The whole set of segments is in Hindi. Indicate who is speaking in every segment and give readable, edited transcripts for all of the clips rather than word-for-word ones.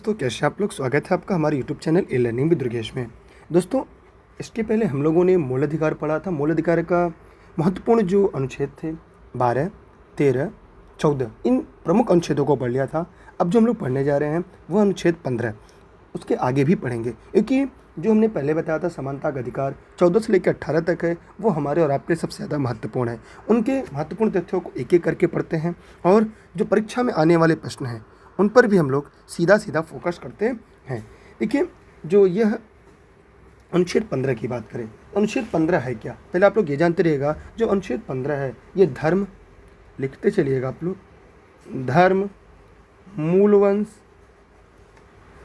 Speaker 1: दोस्तों, कैसे आप लोग। स्वागत है आपका हमारे YouTube channel e learning with Durgesh में। दोस्तों, इसके पहले हम लोगों ने मूल अधिकार पढ़ा था। मूल अधिकार का महत्वपूर्ण जो अनुच्छेद थे 12, 13, 14, इन प्रमुख अनुच्छेदों को पढ़ लिया था। अब जो हम लोग पढ़ने जा रहे हैं वह अनुच्छेद 15, उसके आगे भी पढ़ेंगे, क्योंकि जो हमने पहले बताया था समानता का अधिकार 14 से लेकर 18 तक है, वो हमारे और आपके सबसे ज़्यादा महत्वपूर्ण है। उनके महत्वपूर्ण तथ्यों को एक एक करके पढ़ते हैं और जो परीक्षा में आने वाले प्रश्न हैं उन पर भी हम लोग सीधा सीधा फोकस करते हैं। देखिए, जो यह अनुच्छेद 15 की बात करें, अनुच्छेद 15 है क्या, पहले आप लोग ये जानते रहिएगा। जो अनुच्छेद 15 है ये धर्म, लिखते चलिएगा आप लोग, धर्म, मूलवंश,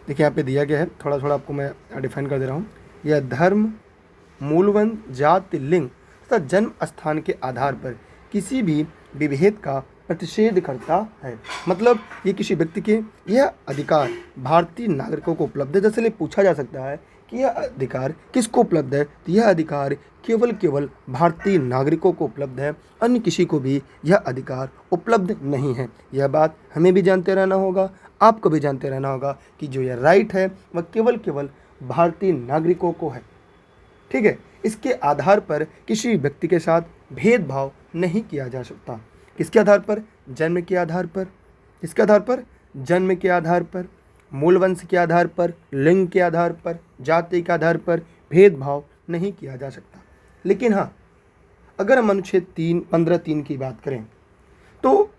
Speaker 1: देखिए यहाँ पे दिया गया है, थोड़ा थोड़ा आपको मैं डिफाइन कर दे रहा हूँ। यह धर्म, मूलवंश, जाति, लिंग तथा जन्म स्थान के आधार पर किसी भी विभेद का प्रतिषेध करता है। मतलब ये किसी व्यक्ति के यह अधिकार भारतीय नागरिकों को उपलब्ध है। जैसे पूछा जा सकता है कि यह अधिकार किसको उपलब्ध है, तो यह अधिकार केवल भारतीय नागरिकों को उपलब्ध है, अन्य किसी को भी यह अधिकार उपलब्ध नहीं है। यह बात हमें भी जानते रहना होगा, आपको भी जानते रहना होगा कि जो यह राइट है वह केवल भारतीय नागरिकों को है। ठीक है, इसके आधार पर किसी व्यक्ति के साथ भेदभाव नहीं किया जा सकता। किसके आधार पर? जन्म के आधार पर। किसके आधार पर? जन्म के आधार पर, मूलवंश के आधार पर, लिंग के आधार पर, जाति के आधार पर भेदभाव नहीं किया जा सकता। लेकिन हाँ, अगर हम अनुच्छेद 15(3) की बात करें तो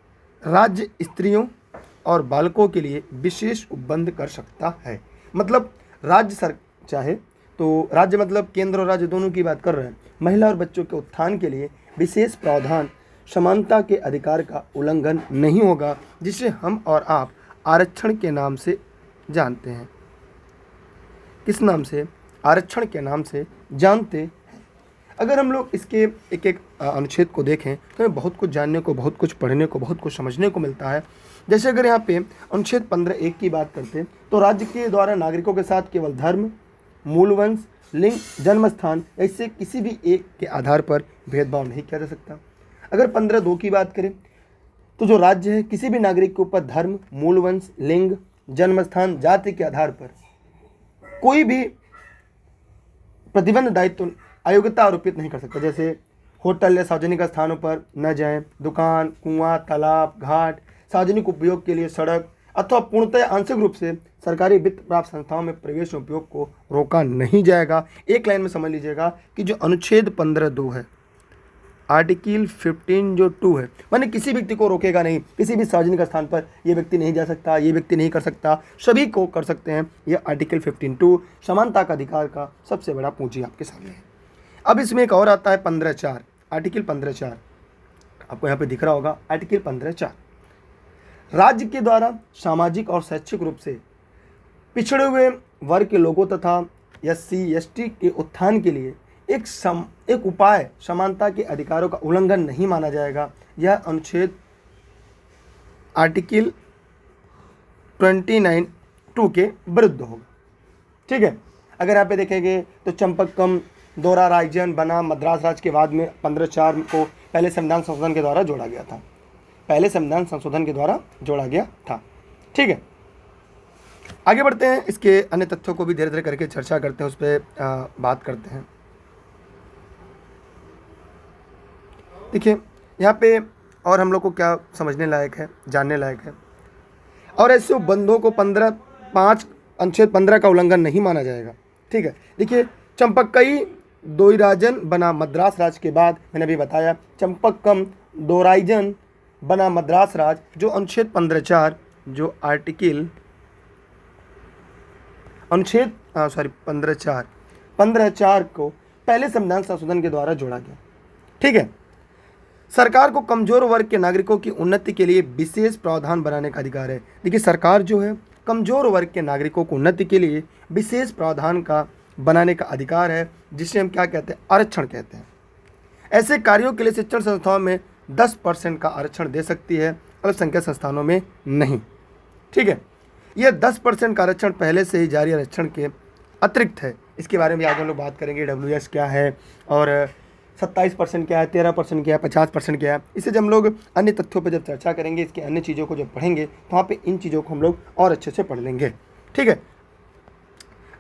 Speaker 1: राज्य स्त्रियों और बालकों के लिए विशेष उपबंध कर सकता है। मतलब राज्य चाहे तो, राज्य मतलब केंद्र और राज्य दोनों की बात कर रहे हैं, महिला और बच्चों के उत्थान के लिए विशेष प्रावधान समानता के अधिकार का उल्लंघन नहीं होगा, जिसे हम और आप आरक्षण के नाम से जानते हैं। किस नाम से? आरक्षण के नाम से जानते हैं। अगर हम लोग इसके एक एक अनुच्छेद को देखें तो हमें बहुत कुछ जानने को, बहुत कुछ पढ़ने को, बहुत कुछ समझने को मिलता है। जैसे अगर यहाँ पे अनुच्छेद 15(1) की बात करते हैं तो राज्य के द्वारा नागरिकों के साथ केवल धर्म, मूलवंश, लिंग, जन्म स्थान ऐसे किसी भी एक के आधार पर भेदभाव नहीं किया जा सकता। अगर 15(2) की बात करें तो जो राज्य है किसी भी नागरिक के ऊपर धर्म, मूलवंश, लिंग, जन्म स्थान, जाति के आधार पर कोई भी प्रतिबंध, दायित्व, अयोग्यता आरोपित नहीं कर सकता। जैसे होटल या सार्वजनिक स्थानों पर न जाएं, दुकान, कुआं, तालाब, घाट, सार्वजनिक उपयोग के लिए सड़क अथवा पूर्णतः आंशिक रूप से सरकारी वित्त प्राप्त संस्थाओं में प्रवेश और उपयोग को रोका नहीं जाएगा। एक लाइन में समझ लीजिएगा कि जो अनुच्छेद 15(2) है, आर्टिकल 15 जो 2 है, माने किसी व्यक्ति को रोकेगा नहीं। किसी भी सार्वजनिक स्थान पर ये व्यक्ति नहीं जा सकता, ये व्यक्ति नहीं कर सकता, सभी को कर सकते हैं। यह आर्टिकल 15(2) समानता का अधिकार का सबसे बड़ा पूंजी आपके सामने है। अब इसमें एक और आता है 15(4), आर्टिकल 15(4), आपको यहाँ पे दिख रहा होगा आर्टिकल 15(4)। राज्य के द्वारा सामाजिक और शैक्षिक रूप से पिछड़े हुए वर्ग के लोगों तथा SC ST के उत्थान के लिए एक उपाय समानता के अधिकारों का उल्लंघन नहीं माना जाएगा। यह अनुच्छेद आर्टिकल 29(2) के विरुद्ध होगा। ठीक है, अगर यहाँ पे देखेंगे तो चंपकम दोरा राइजन बना मद्रास राज्य के बाद में 15(4) को पहले संविधान संशोधन के द्वारा जोड़ा गया था। पहले संविधान संशोधन के द्वारा जोड़ा गया था। ठीक है, आगे बढ़ते हैं, इसके अन्य तथ्यों को भी धीरे धीरे करके चर्चा करते हैं, उस पर बात करते हैं। देखिए यहाँ पे और हम लोग को क्या समझने लायक है, जानने लायक है। और ऐसे उपबंधों को 15(5) अनुच्छेद 15 का उल्लंघन नहीं माना जाएगा। ठीक है, देखिए चंपकई दोराइजन बना मद्रास राज्य के बाद, मैंने अभी बताया चंपकम दोराइजन बना मद्रास राज्य, जो अनुच्छेद 15(4) जो आर्टिकल अनुच्छेद 15(4) को पहले संविधान संशोधन के द्वारा जोड़ा गया। ठीक है, सरकार को कमजोर वर्ग के नागरिकों की उन्नति के लिए विशेष प्रावधान बनाने का अधिकार है। देखिए, सरकार जो है कमजोर वर्ग के नागरिकों को उन्नति के लिए विशेष प्रावधान का बनाने का अधिकार है, जिसे हम क्या कहते हैं? आरक्षण कहते हैं। ऐसे कार्यों के लिए शिक्षण संस्थाओं में 10% का आरक्षण दे सकती है, अल्पसंख्यक संस्थानों में नहीं। ठीक है, यह 10% का आरक्षण पहले से ही जारी आरक्षण के अतिरिक्त है। इसके बारे में आज हम लोग बात करेंगे, WS क्या है और 27% क्या है, 13% क्या है, 50% क्या है। इसे जब हम लोग अन्य तथ्यों पर जब चर्चा करेंगे, इसके अन्य चीज़ों को जब पढ़ेंगे तो वहाँ पे इन चीज़ों को हम लोग और अच्छे से पढ़ लेंगे। ठीक है,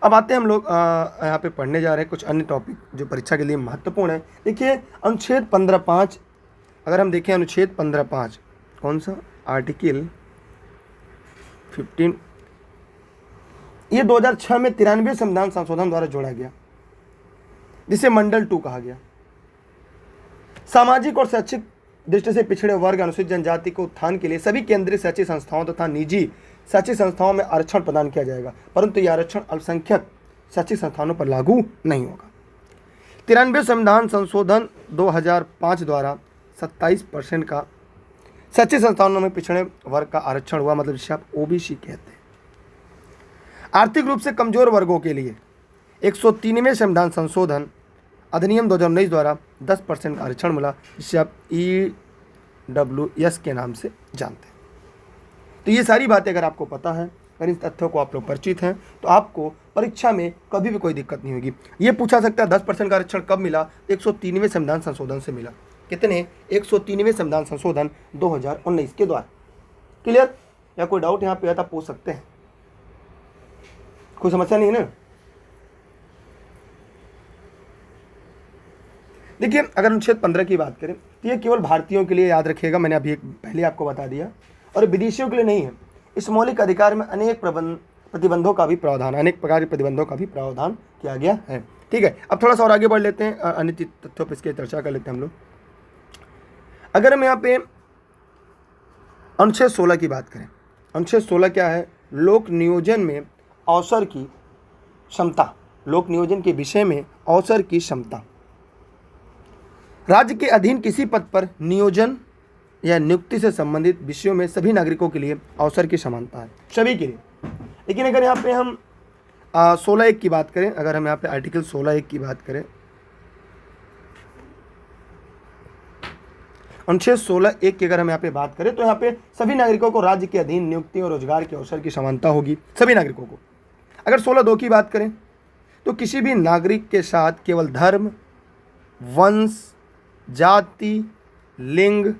Speaker 1: अब आते हैं हम लोग यहाँ पे पढ़ने जा रहे हैं कुछ अन्य टॉपिक जो परीक्षा के लिए महत्वपूर्ण है। देखिए अनुच्छेद 15(5), अगर हम देखें अनुच्छेद 15(5), कौन सा, आर्टिकल 15, ये 2006 में 93 संविधान संशोधन द्वारा जोड़ा गया, जिसे मंडल 2 कहा गया। सामाजिक और शैक्षिक दृष्टि से पिछड़े वर्ग, अनुसूचित जनजाति को उत्थान के लिए सभी केंद्रीय शैक्षिक संस्थाओं तथा निजी शैक्षिक संस्थाओं में आरक्षण प्रदान किया जाएगा, परंतु यह आरक्षण अल्पसंख्यक शैक्षिक संस्थानों पर लागू नहीं होगा। 93 संविधान संशोधन 2005 द्वारा 27% का शैक्षिक संस्थानों में पिछड़े वर्ग का आरक्षण हुआ, मतलब जिसे आप ओबीसी कहते हैं। आर्थिक रूप से कमजोर वर्गों के लिए 103वें संविधान संशोधन अधिनियम 2019 द्वारा 10% का आरक्षण मिला, जिसे आप EWS के नाम से जानते हैं। तो ये सारी बातें अगर आपको पता है, अगर इन तथ्यों को आप लोग परिचित हैं, तो आपको परीक्षा में कभी भी कोई दिक्कत नहीं होगी। ये पूछा सकता है 10% का आरक्षण कब मिला, 103वें संविधान संशोधन से मिला। कितने, 103वें संविधान संशोधन 2019 के द्वारा। क्लियर, या कोई डाउट यहाँ पे है तो पूछ सकते हैं, कोई समस्या नहीं है ना। देखिए अगर अनुच्छेद 15 की बात करें तो ये केवल भारतीयों के लिए, याद रखिएगा, मैंने अभी पहले आपको बता दिया, और विदेशियों के लिए नहीं है। इस मौलिक अधिकार में अनेक प्रतिबंधों का भी प्रावधान, अनेक प्रकार के प्रतिबंधों का भी प्रावधान किया गया है। ठीक है, अब थोड़ा सा और आगे बढ़ लेते हैं, अन्य तथ्यों पर इसकी चर्चा कर लेते हैं हम लोग। अगर हम यहाँ पे अनुच्छेद 16 की बात करें, अनुच्छेद 16 क्या है, लोक नियोजन में अवसर की क्षमता, लोक नियोजन के विषय में अवसर की क्षमता। राज्य के अधीन किसी पद पर नियोजन या नियुक्ति से संबंधित विषयों में सभी नागरिकों के लिए अवसर की समानता है, सभी के लिए। लेकिन अगर यहाँ पे हम 16(1) की बात करें, अगर हम यहाँ पे आर्टिकल 16(1) की बात करें, अनुच्छेद 16(1) की अगर हम यहाँ पे बात करें तो यहाँ पे सभी नागरिकों को राज्य के अधीन नियुक्ति और रोजगार के अवसर की समानता होगी, सभी नागरिकों को। अगर 16(2) की बात करें तो किसी भी नागरिक के साथ केवल धर्म, वंश, जाति, लिंग,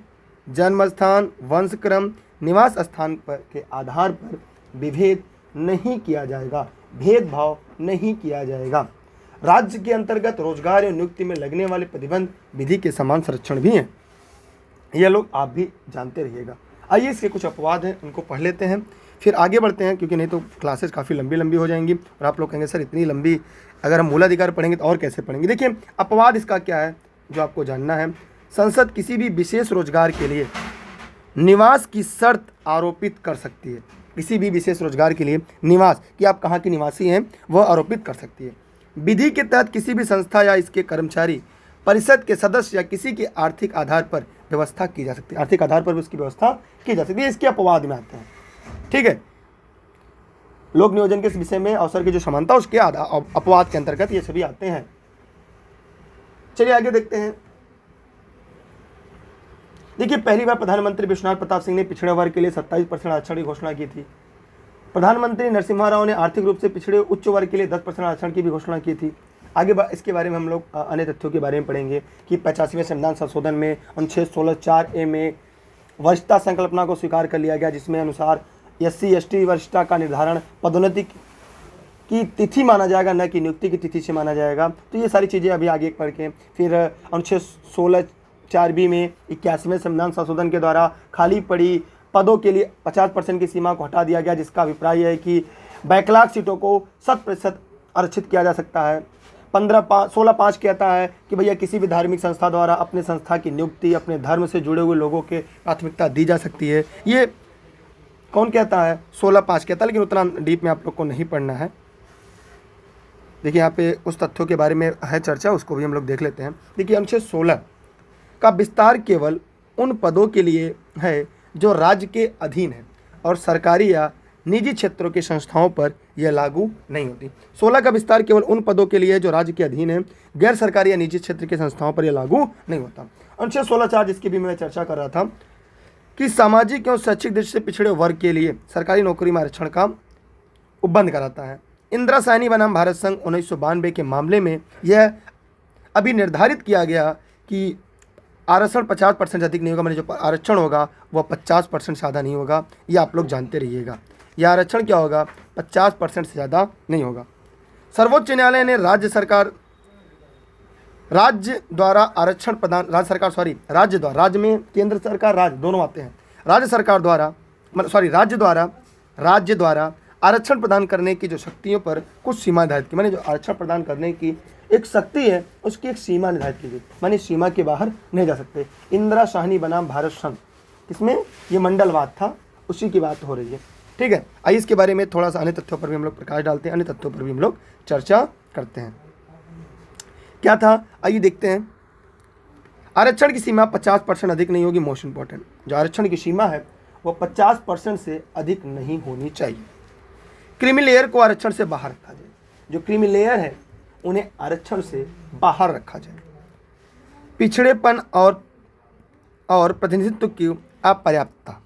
Speaker 1: जन्मस्थान, वंशक्रम, निवास स्थान पर के आधार पर विभेद नहीं किया जाएगा, भेदभाव नहीं किया जाएगा। राज्य के अंतर्गत रोजगार या नियुक्ति में लगने वाले प्रतिबंध विधि के समान संरक्षण भी हैं, यह लोग आप भी जानते रहिएगा। आइए इसके कुछ अपवाद हैं, उनको पढ़ लेते हैं, फिर आगे बढ़ते हैं, क्योंकि नहीं तो क्लासेस काफ़ी लंबी हो जाएंगी और आप लोग कहेंगे सर इतनी लंबी अगर हम मूलाधिकार पढ़ेंगे तो और कैसे पढ़ेंगे। देखिए अपवाद इसका क्या है जो आपको जानना है। संसद किसी भी विशेष रोजगार के लिए निवास की शर्त आरोपित कर सकती है, किसी भी विशेष रोजगार के लिए निवास कि आप कहाँ के निवासी हैं वह आरोपित कर सकती है। विधि के तहत किसी भी संस्था या इसके कर्मचारी, परिषद के सदस्य या किसी के आर्थिक आधार पर व्यवस्था की जा सकती है, आर्थिक आधार पर भी उसकी व्यवस्था की जा सकती है, इसके अपवाद में आते हैं। ठीक है, लोक नियोजन के विषय में अवसर की जो समानता उसके अपवाद के अंतर्गत ये सभी आते हैं। चलिए आगे देखते हैं। देखिए पहली बार प्रधानमंत्री विश्वनाथ प्रताप सिंह ने पिछड़े वर्ग के लिए 27% आरक्षण की घोषणा की थी। प्रधानमंत्री नरसिम्हा राव ने आर्थिक रूप से पिछड़े उच्च वर्ग के लिए 10% आरक्षण की भी घोषणा की थी। आगे इसके बारे में हम लोग अन्य तथ्यों के बारे में पढ़ेंगे कि 85वें संविधान संशोधन में अनुच्छेद 16(4)(a) में वरिष्ठता संकल्पना को स्वीकार कर लिया गया, जिसमें अनुसार SC/ST वरिष्ठता का निर्धारण पदोन्नति की तिथि माना जाएगा, न कि नियुक्ति की तिथि से माना जाएगा। तो ये सारी चीज़ें अभी आगे पढ़ के फिर अनुच्छेद 16(4)(b) में 81वें संविधान संशोधन के द्वारा खाली पड़ी पदों के लिए 50% की सीमा को हटा दिया गया, जिसका अभिप्राय है कि बैकलॉग सीटों को 100% आरक्षित किया जा सकता है। 16(5) कहता है कि भैया किसी भी धार्मिक संस्था द्वारा अपने संस्था की नियुक्ति अपने धर्म से जुड़े हुए लोगों के प्राथमिकता दी जा सकती है। ये कौन कहता है? 16(5) कहता है, लेकिन उतना डीप में आप लोग को नहीं पढ़ना है। देखिए यहाँ पे उस तथ्यों के बारे में है चर्चा, उसको भी हम लोग देख लेते हैं। देखिए अनुच्छेद 16 का विस्तार केवल उन पदों के लिए है जो राज्य के अधीन है और सरकारी या निजी क्षेत्रों की संस्थाओं पर यह लागू नहीं होती। 16 का विस्तार केवल उन पदों के लिए जो राज्य के अधीन है, गैर सरकारी या निजी क्षेत्र की संस्थाओं पर यह लागू नहीं होता। अनुच्छेद 16(4) जिसकी भी मैं चर्चा कर रहा था कि सामाजिक एवं शैक्षिक दृष्टि से पिछड़े वर्ग के लिए सरकारी नौकरी में आरक्षण का उपबंध कराता है। इंदिरा साहनी बनाम भारत संघ 1992 के मामले में यह अभी निर्धारित किया गया कि आरक्षण 50% से अधिक नहीं होगा, मैंने जो आरक्षण होगा वह 50% से ज़्यादा नहीं होगा। ये आप लोग जानते रहिएगा। यह आरक्षण क्या होगा? 50% से ज़्यादा नहीं होगा। सर्वोच्च न्यायालय ने राज्य द्वारा आरक्षण प्रदान राज्य में केंद्र सरकार राज्य दोनों आते हैं। राज्य द्वारा आरक्षण प्रदान करने की जो शक्तियों पर कुछ सीमा निर्धारित की, माने जो आरक्षण प्रदान करने की एक शक्ति है उसकी एक सीमा निर्धारित की गई, माने सीमा के बाहर नहीं जा सकते। इंदिरा शाहनी बनाम भारत संघ, इसमें ये मंडलवाद था, उसी की बात हो रही है। ठीक है, आइए इसके बारे में थोड़ा सा अन्य तथ्यों पर भी हम लोग प्रकाश डालते हैं, अन्य तथ्यों पर भी हम लोग चर्चा करते हैं। क्या था, आइए देखते हैं। आरक्षण की सीमा 50% अधिक नहीं होगी। मोस्ट इंपॉर्टेंट, जो आरक्षण की सीमा है वो 50% से अधिक नहीं होनी चाहिए। क्रीमी लेयर को आरक्षण से बाहर रखा जाए, जो क्रीमी लेयर है उन्हें आरक्षण से बाहर रखा जाए। पिछड़ेपन और प्रतिनिधित्व की अपर्याप्तता,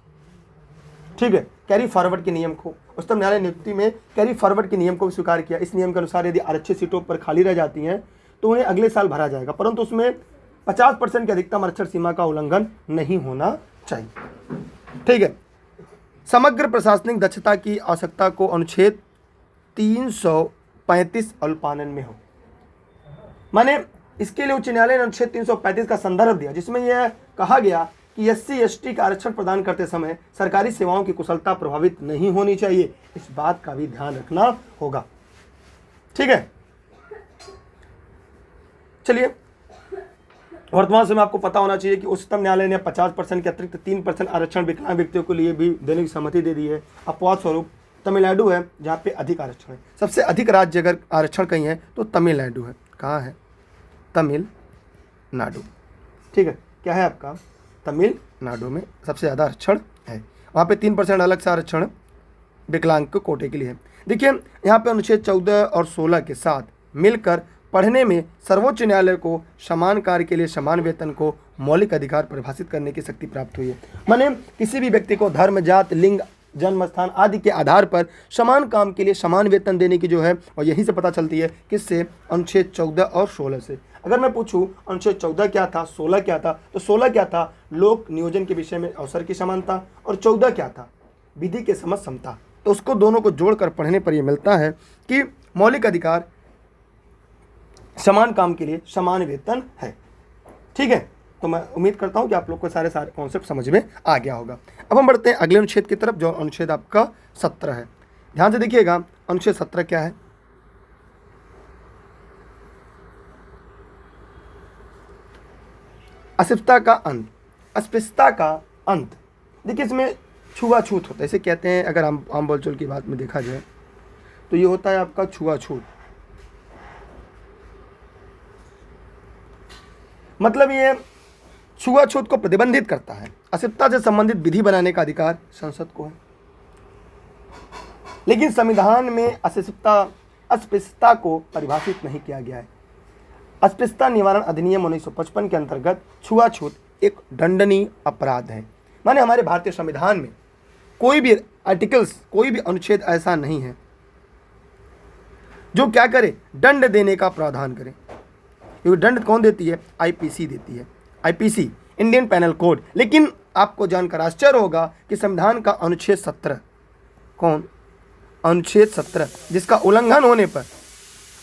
Speaker 1: ठीक है। कैरी फॉरवर्ड के नियम को उच्चतम न्यायालय नियुक्ति में कैरी फॉरवर्ड के नियम को भी स्वीकार किया। इस नियम के अनुसार यदि आरक्षित सीटों पर खाली रह जाती हैं तो उन्हें अगले साल भरा जाएगा, परंतु उसमें 50% की अधिकतम आरक्षण सीमा का उल्लंघन नहीं होना चाहिए। ठीक है, समग्र प्रशासनिक दक्षता की आवश्यकता को अनुच्छेद 335 अल्पानन में हो, माने इसके लिए उच्च न्यायालय ने अनुच्छेद 335 का संदर्भ दिया, जिसमें यह कहा गया कि SC/ST का आरक्षण प्रदान करते समय सरकारी सेवाओं की कुशलता प्रभावित नहीं होनी चाहिए। इस बात का भी ध्यान रखना होगा। ठीक है, चलिए, वर्तमान समय आपको पता होना चाहिए कि उच्चतम न्यायालय ने 50% के अतिरिक्त 3% आरक्षण विकलांग व्यक्तियों के लिए भी देने की सहमति दे दी है। अपवाद स्वरूप तमिलनाडु है जहाँ पे अधिक आरक्षण है। सबसे अधिक राज्य अगर आरक्षण कहीं है तो तमिलनाडु है। कहाँ है? तमिलनाडु। ठीक है, क्या है आपका? तमिलनाडु में सबसे ज़्यादा आरक्षण है। वहाँ पे 3% अलग से आरक्षण विकलांग के कोटे के लिए है। देखिए यहाँ पे अनुच्छेद 14 और 16 के साथ मिलकर पढ़ने में सर्वोच्च न्यायालय को समान कार्य के लिए समान वेतन को मौलिक अधिकार परिभाषित करने की शक्ति प्राप्त हुई है। माने किसी भी व्यक्ति को धर्म, जात, लिंग, जन्म स्थान आदि के आधार पर समान काम के लिए समान वेतन देने की जो है, और यहीं से पता चलती है। किससे? अनुच्छेद 14 और 16 से। अगर मैं पूछूं अनुच्छेद 14 क्या था, 16 क्या था, तो 16 क्या था? लोक नियोजन के विषय में अवसर की समानता, और 14 क्या था? विधि के समझ समता। तो उसको दोनों को जोड़कर पढ़ने पर यह मिलता है कि मौलिक अधिकार समान काम के लिए समान वेतन है। ठीक है, तो मैं उम्मीद करता हूं कि आप लोग को सारे कॉन्सेप्ट समझ में आ गया होगा। अब हम बढ़ते हैं अगले अनुच्छेद की तरफ, जो अनुच्छेद आपका 17 है। ध्यान से देखिएगा, अनुच्छेद 17 क्या है? अस्पृश्यता का अंत। अस्पृश्यता का अंत, देखिए इसमें छुआछूत होता है, इसे कहते हैं। अगर आम बोलचाल की बात में देखा जाए तो ये होता है आपका छुआछूत। मतलब ये छुआछूत को प्रतिबंधित करता है। अस्पृश्यता से संबंधित विधि बनाने का अधिकार संसद को है, लेकिन संविधान में अस्पृश्यता को परिभाषित नहीं किया गया है। अस्पृश्यता निवारण अधिनियम 1955 के अंतर्गत छुआछूत एक दंडनीय अपराध है। माने हमारे भारतीय संविधान में कोई भी आर्टिकल्स, कोई भी अनुच्छेद ऐसा नहीं है जो क्या करे, दंड देने का प्रावधान करे। क्योंकि दंड कौन देती है? आईपीसी देती है, आईपीसी, इंडियन पेनल कोड। लेकिन आपको जानकर आश्चर्य होगा कि संविधान का अनुच्छेद 17, कौन? अनुच्छेद 17, जिसका उल्लंघन होने पर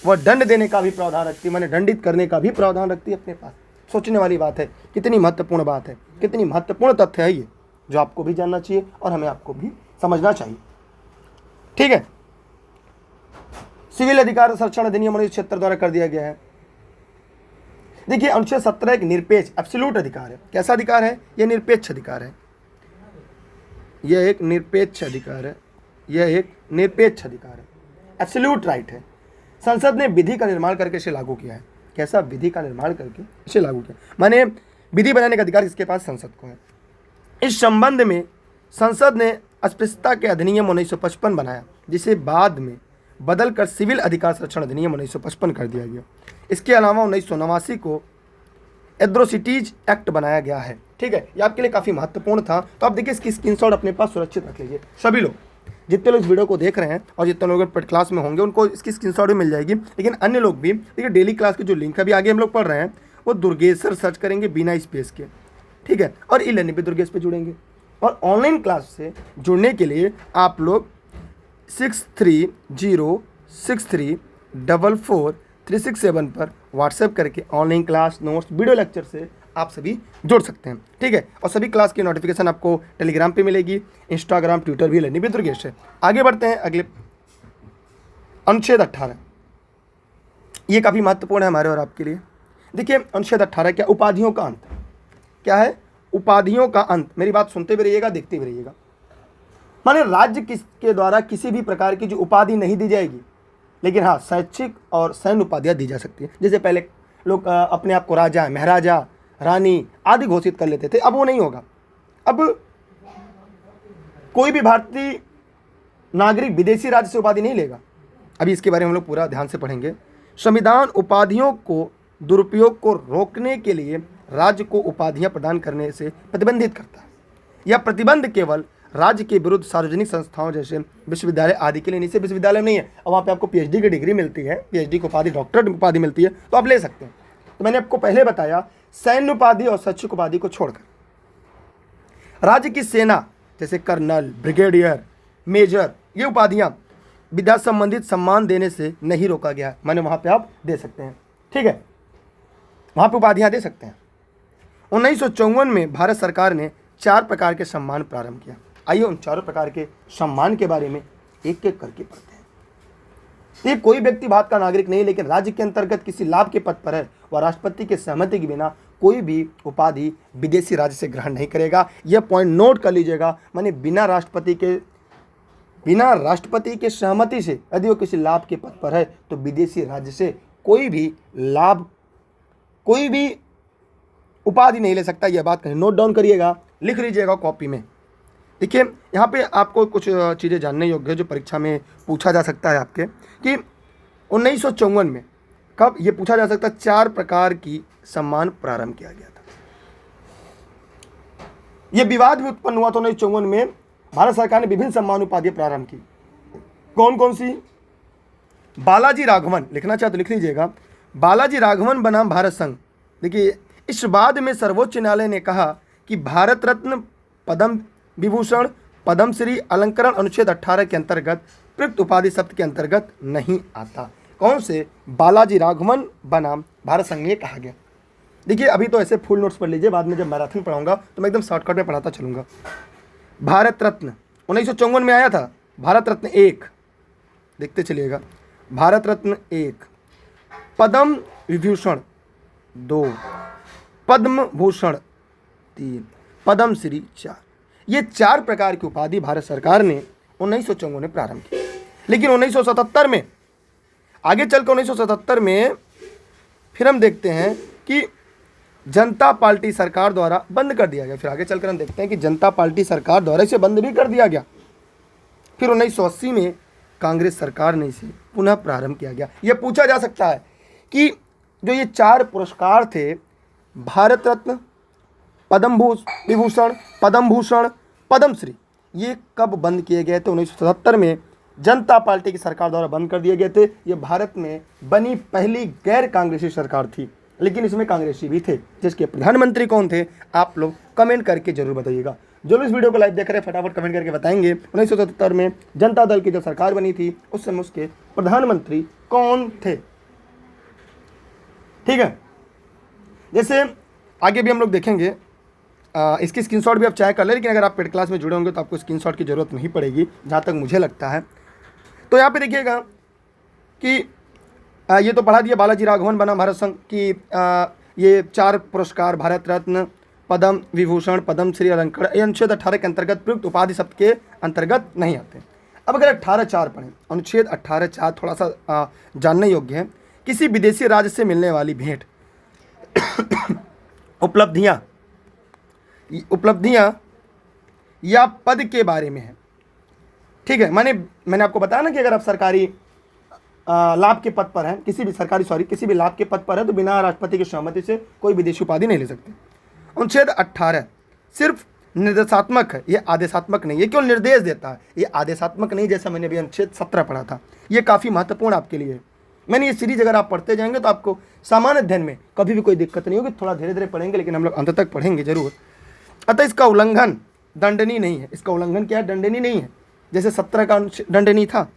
Speaker 1: वह दंड देने का भी प्रावधान रखती है, माने दंडित करने का भी प्रावधान रखती है अपने पास। सोचने वाली बात है, कितनी महत्वपूर्ण बात है, कितनी महत्वपूर्ण तथ्य है ये, जो आपको भी जानना चाहिए और हमें आपको भी समझना चाहिए। ठीक है, सिविल अधिकार संरक्षण अधिनियम 1976 द्वारा कर दिया गया है। देखिए अनुच्छेद 17 एक निरपेक्ष एब्सोल्यूट अधिकार है। कैसा अधिकार है? यह निरपेक्ष अधिकार है, यह एक निरपेक्ष अधिकार है, यह एक निरपेक्ष अधिकार है, एब्सोल्यूट राइट है। संसद ने विधि का निर्माण करके इसे लागू किया है। कैसा? विधि का निर्माण करके इसे लागू किया, माने विधि बनाने का अधिकार किसके पास? संसद को है। इस संबंध में संसद ने अस्पृश्यता के अधिनियम 1955 बनाया, जिसे बाद में बदलकर सिविल अधिकार संरक्षण अधिनियम 1955 कर दिया गया। इसके अलावा 1989 को एट्रोसिटीज एक्ट बनाया गया है। ठीक है, ये आपके लिए काफ़ी महत्वपूर्ण था। तो आप देखिए इसकी स्क्रीनशॉट अपने पास सुरक्षित रख लीजिए। सभी लोग, जितने लोग इस वीडियो को देख रहे हैं और जितने लोग क्लास में होंगे, उनको इसकी स्क्रीनशॉट भी मिल जाएगी। लेकिन अन्य लोग भी देखिए, डेली क्लास की जो लिंक अभी आगे हम लोग पढ़ रहे हैं वो दुर्गेश्वर सर्च करेंगे बिना स्पेस के। ठीक है, और ई लर्निंग पे दुर्गेश पे जुड़ेंगे। और ऑनलाइन क्लास से जुड़ने के लिए आप लोग 6306344367 पर व्हाट्सएप करके online class, notes, video lecture से आप सभी जुड़ सकते हैं। ठीक है, और सभी क्लास की नोटिफिकेशन आपको टेलीग्राम पे मिलेगी, इंस्टाग्राम, ट्विटर भी लर्निंग विद दुर्गेश है। आगे बढ़ते हैं अगले अनुच्छेद 18। ये काफ़ी महत्वपूर्ण है हमारे और आपके लिए। देखिए अनुच्छेद 18 क्या, उपाधियों का अंत। क्या है? उपाधियों का अंत। मेरी बात सुनते भी रहिएगा, देखते भी रहिएगा। माने राज्य के द्वारा किसी भी प्रकार की जो उपाधि नहीं दी जाएगी, लेकिन हाँ शैक्षिक और सैन्य उपाधियाँ दी जा सकती है। जैसे पहले लोग अपने आप को राजा, महाराजा, रानी आदि घोषित कर लेते थे, अब वो नहीं होगा। अब कोई भी भारतीय नागरिक विदेशी राज्य से उपाधि नहीं लेगा। अभी इसके बारे में हम लोग पूरा ध्यान से पढ़ेंगे। संविधान उपाधियों को दुरुपयोग को रोकने के लिए राज्य को उपाधियां प्रदान करने से प्रतिबंधित करता है। यह प्रतिबंध केवल राज्य के विरुद्ध सार्वजनिक संस्थाओं जैसे विश्वविद्यालय आदि के लिए नहीं। सिर्फ विश्वविद्यालय नहीं है, और वहाँ पे आपको पीएचडी की डिग्री मिलती है, पीएचडी की उपाधि, डॉक्टरेट उपाधि मिलती है, तो आप ले सकते हैं। तो मैंने आपको पहले बताया सैन्य उपाधि और शैक्षिक उपाधि को छोड़कर राज्य की सेना जैसे कर्नल, ब्रिगेडियर, मेजर, ये उपाधियां विद्या संबंधित सम्मान देने से नहीं रोका गया है। मैंने वहां पे आप दे सकते हैं। ठीक है, वहां पे उपाधियां दे सकते हैं। 1954 में भारत सरकार ने 4 प्रकार के सम्मान प्रारंभ किया। आइए उन 4 प्रकार के सम्मान के बारे में एक एक करके पढ़ते हैं। ये कोई व्यक्ति भारत का नागरिक नहीं, लेकिन राज्य के अंतर्गत किसी लाभ के पद पर है, वह राष्ट्रपति के सहमति के बिना कोई भी उपाधि विदेशी राज्य से ग्रहण नहीं करेगा। यह पॉइंट नोट कर लीजिएगा। माने बिना राष्ट्रपति के सहमति से यदि वो किसी लाभ के पद पर है तो विदेशी राज्य से कोई भी लाभ, कोई भी उपाधि नहीं ले सकता। यह बात कहीं नोट डाउन करिएगा, लिख लीजिएगा कॉपी में। देखिए यहाँ पे आपको कुछ चीज़ें जानने योग्य है जो परीक्षा में पूछा जा सकता है आपके, कि 1954 में कब ये पूछा जा सकता है 4 प्रकार की सम्मान प्रारंभ किया गया था। यह विवाद भी उत्पन्न हुआ था 1954 में। भारत सरकार ने विभिन्न सम्मान उपाधियां प्रारंभ की। कौन कौन सी? बालाजी राघवन, लिखना चाहे तो लिख लीजिएगा। बालाजी राघवन बनाम भारत संघ। देखिए इस बाद में सर्वोच्च न्यायालय ने कहा कि भारत रत्न, पद्म विभूषण, पद्मश्री अलंकरण अनुच्छेद 18 के अंतर्गत प्रयुक्त उपाधि शब्द के अंतर्गत नहीं आता। कौन से? बालाजी राघवन बनाम भारत संघ में कहा गया। देखिए अभी तो ऐसे फुल नोट्स पढ़ लीजिए, बाद में जब मैराथन पढ़ाऊंगा तो मैं एकदम शॉर्टकट में पढ़ाता चलूंगा। भारत रत्न 1954 में आया था। भारत रत्न 1, देखते चलिएगा। भारत रत्न 1, पद्म विभूषण 2, पद्म भूषण 3, पद्मश्री 4। ये 4 प्रकार की उपाधि भारत सरकार ने 1954 में प्रारंभ की। लेकिन 1977 में, आगे चलकर 1977 में फिर हम देखते हैं कि जनता पार्टी सरकार द्वारा बंद कर दिया गया। फिर आगे चलकर हम देखते हैं कि जनता पार्टी सरकार द्वारा इसे बंद भी कर दिया गया। फिर 1980 में कांग्रेस सरकार ने इसे पुनः प्रारंभ किया गया। यह पूछा जा सकता है कि जो ये 4 पुरस्कार थे, भारत रत्न, पद्म विभूषण, पद्म भूषण, पद्मश्री, ये कब बंद किए गए थे? 1977 में जनता पार्टी की सरकार द्वारा बंद कर दिए गए थे। ये भारत में बनी पहली गैर कांग्रेसी सरकार थी, लेकिन इसमें कांग्रेसी भी थे। जिसके प्रधानमंत्री कौन थे आप लोग कमेंट करके जरूर बताइएगा। जो लोग इस वीडियो को लाइव देख रहे हैं फटाफट कमेंट करके बताएंगे 1977 में जनता दल की जब सरकार बनी थी उस समय उसके प्रधानमंत्री कौन थे। ठीक है, जैसे आगे भी हम लोग देखेंगे। इसकी स्क्रीनशॉट भी आप चाहे कर ले, लेकिन अगर आप पेड क्लास में जुड़े होंगे तो आपको स्क्रीनशॉट की ज़रूरत नहीं पड़ेगी, जहाँ तक मुझे लगता है। तो यहाँ पे देखिएगा कि ये तो पढ़ा दिया बालाजी राघवन बनाम भारत संघ की ये 4 पुरस्कार भारत रत्न, पद्म विभूषण, पद्मश्री अलंकरण, ये अनुच्छेद 18 के अंतर्गत प्रयुक्त उपाधि शब्द के अंतर्गत नहीं आते। अब अगर 18(4) पढ़ें, अनुच्छेद 18(4) थोड़ा सा जानने योग्य है। किसी विदेशी राज्य से मिलने वाली भेंट, उपलब्धियां या पद के बारे में है। ठीक है, मैंने आपको बताया ना कि अगर आप सरकारी लाभ के पद पर हैं, किसी भी लाभ के पद पर है तो बिना राष्ट्रपति की सहमति से कोई विदेशी उपाधि नहीं ले सकते। अनुच्छेद 18 सिर्फ निर्देशात्मक है, ये आदेशात्मक नहीं। ये केवल निर्देश देता है, ये आदेशात्मक नहीं, जैसा मैंने अभी अनुच्छेद 17 पढ़ा था। ये काफ़ी महत्वपूर्ण आपके लिए है। मैंने ये सीरीज अगर आप पढ़ते जाएंगे तो आपको सामान्य अध्ययन में कभी भी कोई दिक्कत नहीं होगी। थोड़ा धीरे धीरे पढ़ेंगे, लेकिन हम लोग अंत तक पढ़ेंगे जरूर। अतः इसका उल्लंघन दंडनीय नहीं है। इसका उल्लंघन क्या है? दंडनीय नहीं है। जैसे 17 का दंड नहीं था।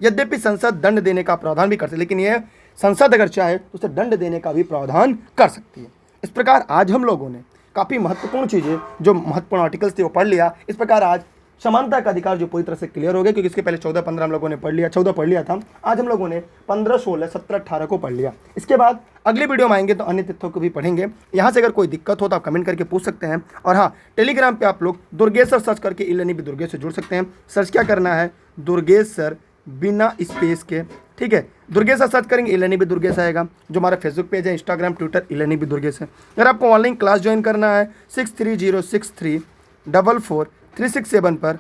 Speaker 1: यद्यपि संसद दंड देने का प्रावधान भी करती है, लेकिन यह संसद अगर चाहे तो उसे दंड देने का भी प्रावधान कर सकती है। इस प्रकार आज हम लोगों ने काफ़ी महत्वपूर्ण चीज़ें, जो महत्वपूर्ण आर्टिकल्स थे वो पढ़ लिया। इस प्रकार आज समानता का अधिकार जो पूरी तरह से क्लियर हो गया, क्योंकि इसके पहले 14-15 हम लोगों ने पढ़ लिया, 14 पढ़ लिया था। आज हम लोगों ने 15, 16, 17, 18 को पढ़ लिया। इसके बाद अगले वीडियो में आएंगे तो अन्य तथ्यों को भी पढ़ेंगे। यहाँ से अगर कोई दिक्कत हो तो आप कमेंट करके पूछ सकते हैं। और हाँ, टेलीग्राम पे आप लोग दुर्गेश सर्च करके ई-लर्निंग विद दुर्गेश से जुड़ सकते हैं। सर्च क्या करना है, दुर्गेश सर बिना स्पेस के, ठीक है। दुर्गेश सर सर्च करेंगे, ई-लर्निंग विद दुर्गेश आएगा। जो हमारा फेसबुक पेज है, Instagram, Twitter, e-learning with Durgesh है। अगर आपको ऑनलाइन क्लास ज्वाइन करना है 6306344367 पर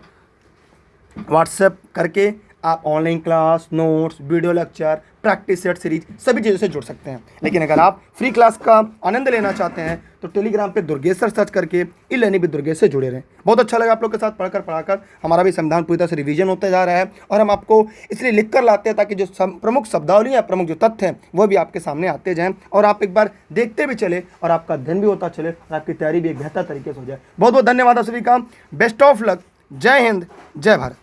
Speaker 1: व्हाट्सएप करके आप online class, notes, video lecture, practice set series सभी चीज़ों से जुड़ सकते हैं। लेकिन अगर आप फ्री क्लास का आनंद लेना चाहते हैं तो टेलीग्राम पे दुर्गेश सर सर्च करके ई-लर्निंग विद दुर्गेश से जुड़े रहें। बहुत अच्छा लगा आप लोग के साथ पढ़ाकर। हमारा भी संविधान पूरी तरह से रिवीजन होता जा रहा है और हम आपको इसलिए लिख कर लाते हैं ताकि जो प्रमुख शब्दावली या प्रमुख जो तथ्य हैं वो भी आपके सामने आते जाएँ और आप एक बार देखते भी चले और आपका अध्ययन भी होता चले और आपकी तैयारी भी एक बेहतर तरीके से हो जाए। बहुत बहुत धन्यवाद आप सभी का। Best of luck. जय हिंद, जय भारत।